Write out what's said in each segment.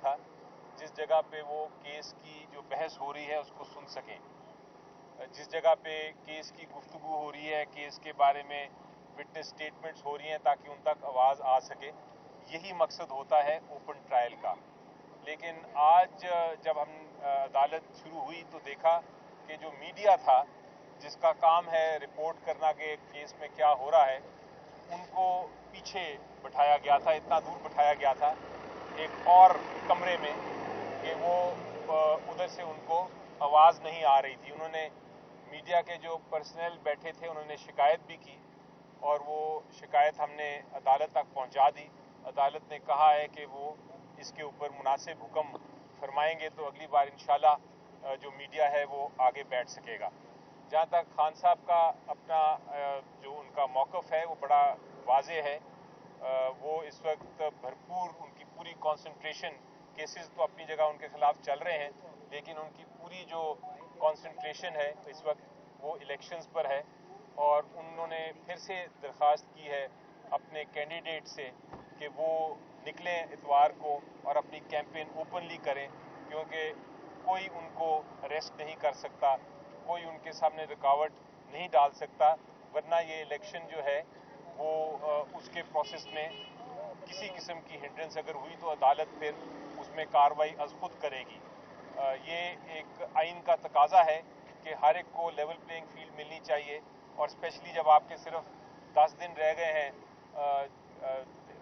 था जिस जगह पे वो केस की जो बहस हो रही है उसको सुन सकें, जिस जगह पे केस की गुफ्तगू हो रही है, केस के बारे में विटनेस स्टेटमेंट्स हो रही हैं ताकि उन तक आवाज़ आ सके। यही मकसद होता है ओपन ट्रायल का। लेकिन आज जब हम अदालत शुरू हुई तो देखा कि जो मीडिया था जिसका काम है रिपोर्ट करना कि केस में क्या हो रहा है, उनको पीछे बिठाया गया था, इतना दूर बिठाया गया था एक और कमरे में कि वो उधर से उनको आवाज़ नहीं आ रही थी। उन्होंने मीडिया के जो पर्सनल बैठे थे उन्होंने शिकायत भी की और वो शिकायत हमने अदालत तक पहुंचा दी। अदालत ने कहा है कि वो इसके ऊपर मुनासिब हुक्म फरमाएंगे तो अगली बार इंशाल्लाह जो मीडिया है वो आगे बैठ सकेगा। जहाँ तक खान साहब का अपना जो उनका मौक़िफ़ है वो बड़ा वाज़ेह है। वो इस वक्त भरपूर उनकी पूरी कंसंट्रेशन, केसेस तो अपनी जगह उनके खिलाफ चल रहे हैं लेकिन उनकी पूरी जो कंसंट्रेशन है इस वक्त वो इलेक्शंस पर है और उन्होंने फिर से दरख्वास्त की है अपने कैंडिडेट से कि वो निकलें इतवार को और अपनी कैंपेन ओपनली करें, क्योंकि कोई उनको अरेस्ट नहीं कर सकता, कोई उनके सामने रुकावट नहीं डाल सकता, वरना ये इलेक्शन जो है वो उसके प्रोसेस में किसी किस्म की हिंड्रेंस अगर हुई तो अदालत फिर उसमें कार्रवाई अज खुद करेगी। ये एक आइन का तकाजा है कि हर एक को लेवल प्लेइंग फील्ड मिलनी चाहिए और स्पेशली जब आपके सिर्फ 10 दिन रह गए हैं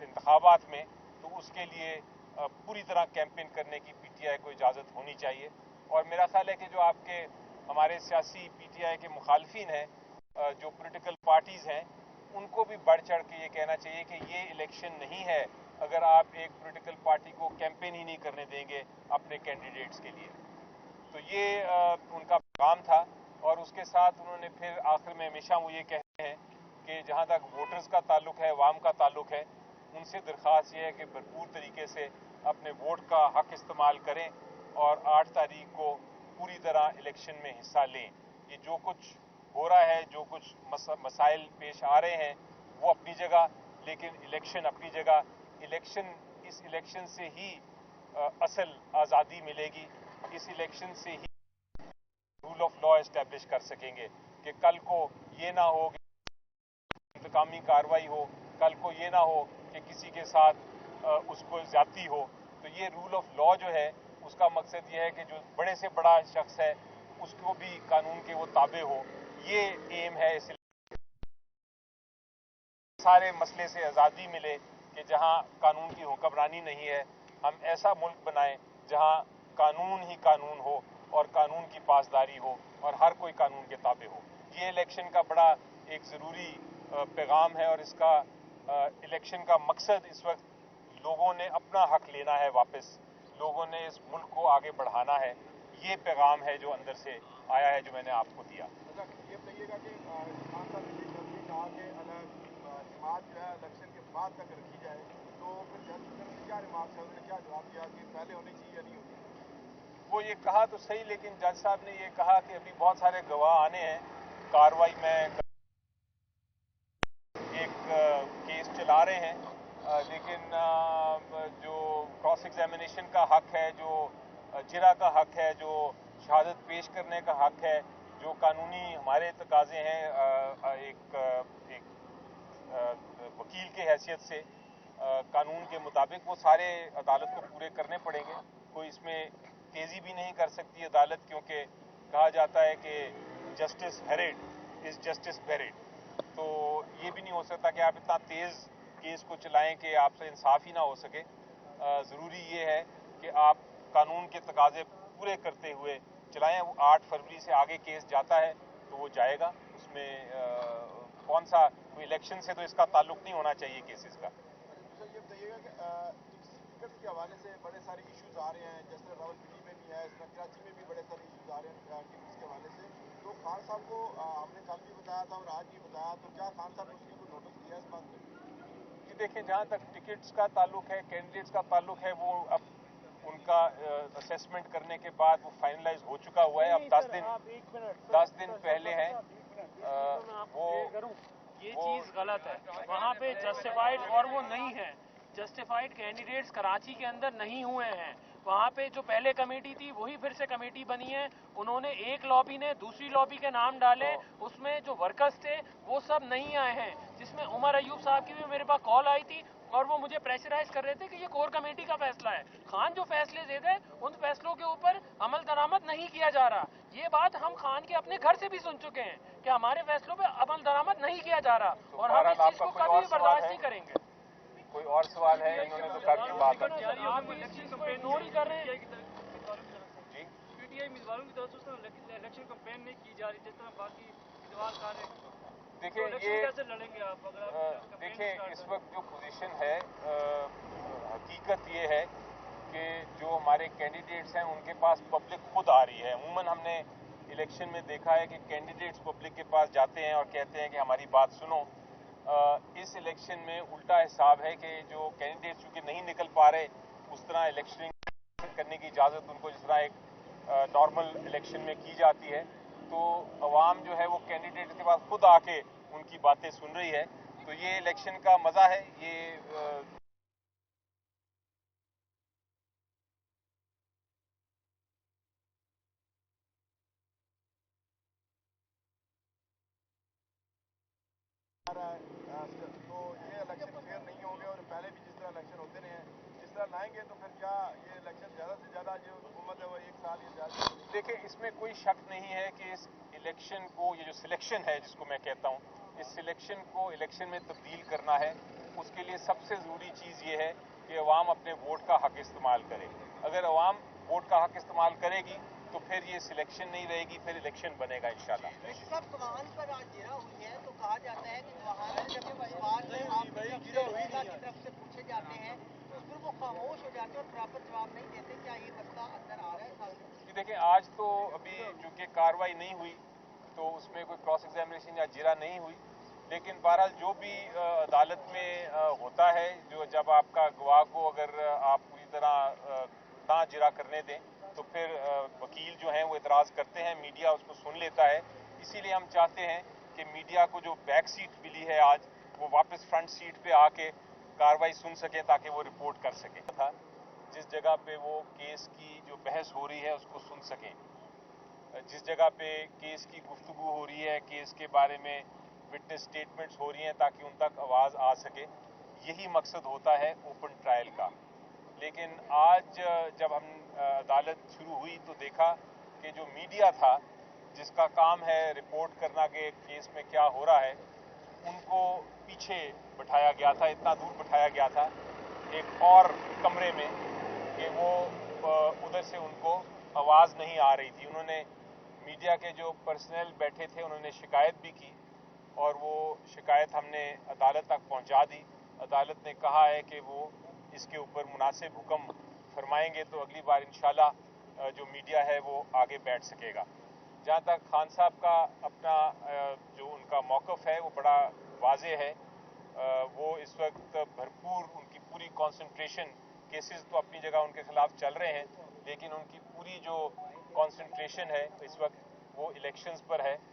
इंतखाबात में तो उसके लिए पूरी तरह कैंपेन करने की पीटीआई को इजाज़त होनी चाहिए। और मेरा ख्याल है कि जो आपके हमारे सियासी पीटीआई के मुखालफिन हैं, जो पॉलिटिकल पार्टीज़ हैं, उनको भी बढ़ चढ़ के ये कहना चाहिए कि ये इलेक्शन नहीं है अगर आप एक पॉलिटिकल पार्टी को कैंपेन ही नहीं करने देंगे अपने कैंडिडेट्स के लिए। तो ये उनका काम था और उसके साथ उन्होंने फिर आखिर में हमेशा वो ये कहते हैं कि जहाँ तक वोटर्स का ताल्लुक है, अवाम का ताल्लुक है, उनसे दरख्वास्त ये है कि भरपूर तरीके से अपने वोट का हक इस्तेमाल करें और 8 तारीख को पूरी तरह इलेक्शन में हिस्सा लें। ये जो कुछ हो रहा है, जो कुछ मसाइल पेश आ रहे हैं वो अपनी जगह, लेकिन इलेक्शन अपनी जगह। इस इलेक्शन से ही असल आज़ादी मिलेगी, इस इलेक्शन से ही रूल ऑफ लॉ इस्टेब्लिश कर सकेंगे कि कल को ये ना हो कि इंतकामी कार्रवाई हो, कल को ये ना हो कि किसी के साथ उसको ज्यादती हो। तो ये रूल ऑफ लॉ जो है उसका मकसद ये है कि जो बड़े से बड़ा शख्स है उसको भी कानून के वो ताबे हो। ये एम है, इस सारे मसले से आज़ादी मिले कि जहां कानून की हुक्मरानी नहीं है, हम ऐसा मुल्क बनाएं जहां कानून ही कानून हो और कानून की पासदारी हो और हर कोई कानून के ताबे हो। ये इलेक्शन का बड़ा एक ज़रूरी पैगाम है और इसका इलेक्शन का मकसद इस वक्त लोगों ने अपना हक लेना है वापस, लोगों ने इस मुल्क को आगे बढ़ाना है। ये पैगाम है जो अंदर से आया है, जो मैंने आपको दिया। ये बताइएगा कि खान साहब ने कहा कि जमात जो है इलेक्शन के बाद तक रखी जाए, तो फिर जज की क्या रिमार्क्स है, उन्होंने क्या जवाब दिया कि पहले होनी चाहिए या नहीं होनी? वो ये कहा तो सही, लेकिन जज साहब ने ये कहा कि अभी बहुत सारे गवाह आने हैं, कार्रवाई में एक केस चला रहे हैं, लेकिन जो क्रॉस एग्जामिनेशन का हक है, जो जिरा का हक है, जो शहादत पेश करने का हक है, जो कानूनी हमारे तकाजे हैं एक वकील के हैसियत से कानून के मुताबिक, वो सारे अदालत को पूरे करने पड़ेंगे। कोई इसमें तेज़ी भी नहीं कर सकती अदालत, क्योंकि कहा जाता है कि justice hurried is justice buried. तो ये भी नहीं हो सकता कि आप इतना तेज़ केस को चलाएं कि आपसे इंसाफ ही ना हो सके। ज़रूरी ये है कि आप कानून के तकाजे पूरे करते हुए चलाएं। 8 फरवरी से आगे केस जाता है तो वो जाएगा, उसमें कौन सा कोई इलेक्शन से तो इसका ताल्लुक नहीं होना चाहिए केसेस का। सर ये बताइएगा कि टिकट्स के हवाले से बड़े सारे इश्यूज आ रहे हैं, जैसे रावलपिंडी में भी है, इस तरह कराची में भी बड़े सारे इश्यूज आ रहे हैं टिकट्स के हवाले से। तो खान साहब को हमने कल भी बताया था और आज भी बताया, तो क्या खान साहब ने उसकी कोई नोटिस लिया इस बात पर? जी देखिए, जहाँ तक टिकट्स का ताल्लुक है, कैंडिडेट्स का ताल्लुक है, वो अब उनका असेसमेंट करने के बाद वो फाइनलाइज हो चुका हुआ है। अब 10 दिन पहले है वो ये चीज गलत है। वहाँ पे जस्टिफाइड और वो नहीं है, जस्टिफाइड कैंडिडेट्स कराची के अंदर नहीं हुए हैं। वहाँ पे जो पहले कमेटी थी वही फिर से कमेटी बनी है। उन्होंने एक लॉबी ने दूसरी लॉबी के नाम डाले, उसमें जो वर्कर्स थे वो सब नहीं आए हैं, जिसमें उमर अयूब साहब की भी मेरे पास कॉल आई थी और वो मुझे प्रेशराइज कर रहे थे कि ये कोर कमेटी का फैसला है। खान जो फैसले दे दे उन फैसलों के ऊपर अमल दरामद नहीं किया जा रहा। ये बात हम खान के अपने घर से भी सुन चुके हैं कि हमारे फैसलों पे अमल दरामद नहीं किया जा रहा, और हम इस चीज को कभी भी बर्दाश्त नहीं करेंगे। कोई और सवाल है? इन्होंने तो काफी बात आप भी इस चीज को इग्नोर ही कर रहे हैं। जी, पीटीआई उम्मीदवारों की तरफ से इलेक्शन कैंपेन नहीं की जा रही जिस तरह बाकी उम्मीदवार कर रहे हैं। देखिए ये कैसे लड़ेंगे आप अगर देखिए इस वक्त जो पोजीशन है, हकीकत ये है कि जो हमारे कैंडिडेट्स हैं उनके पास पब्लिक खुद आ रही है। अमूमन हमने इलेक्शन में देखा है कि कैंडिडेट्स पब्लिक के पास जाते हैं और कहते हैं कि हमारी बात सुनो। इस इलेक्शन में उल्टा हिसाब है कि जो कैंडिडेट्स चूंकि नहीं निकल पा रहे, उस तरह इलेक्शन करने की इजाज़त उनको जिस तरह एक नॉर्मल इलेक्शन में की जाती है, तो अवाम जो है वो कैंडिडेट के पास खुद आके उनकी बातें सुन रही है। तो ये इलेक्शन का मज़ा है। ये तो ये इलेक्शन फेयर नहीं होंगे, और पहले भी जिस तरह इलेक्शन होते रहे हैं जिस तरह लाएंगे, तो फिर क्या ये इलेक्शन ज़्यादा से ज़्यादा जो हुकूमत है वो एक साल या ज़्यादा? देखिए इसमें कोई शक नहीं है कि इस इलेक्शन को, ये जो सिलेक्शन है जिसको मैं कहता हूँ, इस सिलेक्शन को इलेक्शन में तब्दील करना है। उसके लिए सबसे ज़रूरी चीज़ ये है कि अवाम अपने वोट का हक इस्तेमाल करे। अगर अवाम वोट का हक इस्तेमाल करेगी तो फिर ये सिलेक्शन नहीं रहेगी, फिर इलेक्शन बनेगा इंशाल्लाह। सब कमान पर आज गिरा हुई है, तो कहा जाता है कि वहाँ जब सवाल की तरफ से पूछे जाते हैं तो फिर वो खामोश हो जाते हैं और प्रॉपर जवाब नहीं देते। क्या ये मसला अंदर आ रहा है सामने? देखिए आज तो अभी चूंकि कार्रवाई नहीं हुई तो उसमें कोई क्रॉस एग्जामिनेशन या जिरा नहीं हुई, लेकिन बहरहाल जो भी अदालत में होता है, जो जब आपका गवाह को अगर आप पूरी तरह ना जिरा करने दें तो फिर वकील जो हैं वो इतराज़ करते हैं, मीडिया उसको सुन लेता है। इसीलिए हम चाहते हैं कि मीडिया को जो बैक सीट मिली है आज, वो वापस फ्रंट सीट पे आके कार्रवाई सुन सके ताकि वो रिपोर्ट कर सके। था जिस जगह पे वो केस की जो बहस हो रही है उसको सुन सकें, जिस जगह पे केस की गुफ्तगू हो रही है, केस के बारे में विटनेस स्टेटमेंट्स हो रही हैं ताकि उन तक आवाज़ आ सके, यही मकसद होता है ओपन ट्रायल का। लेकिन आज जब हम अदालत शुरू हुई तो देखा कि जो मीडिया था जिसका काम है रिपोर्ट करना कि केस में क्या हो रहा है, उनको पीछे बिठाया गया था, इतना दूर बिठाया गया था एक और कमरे में कि वो उधर से उनको आवाज़ नहीं आ रही थी। उन्होंने मीडिया के जो पर्सनल बैठे थे उन्होंने शिकायत भी की और वो शिकायत हमने अदालत तक पहुंचा दी। अदालत ने कहा है कि वो इसके ऊपर मुनासिब हुक्म फरमाएंगे तो अगली बार इंशाल्लाह जो मीडिया है वो आगे बैठ सकेगा। जहाँ तक खान साहब का अपना जो उनका मौक़िफ़ है वो बड़ा वाज़ेह है। वो इस वक्त भरपूर उनकी पूरी कंसंट्रेशन, केसेस तो अपनी जगह उनके खिलाफ चल रहे हैं लेकिन उनकी पूरी जो कंसंट्रेशन है इस वक्त वो इलेक्शंस पर है।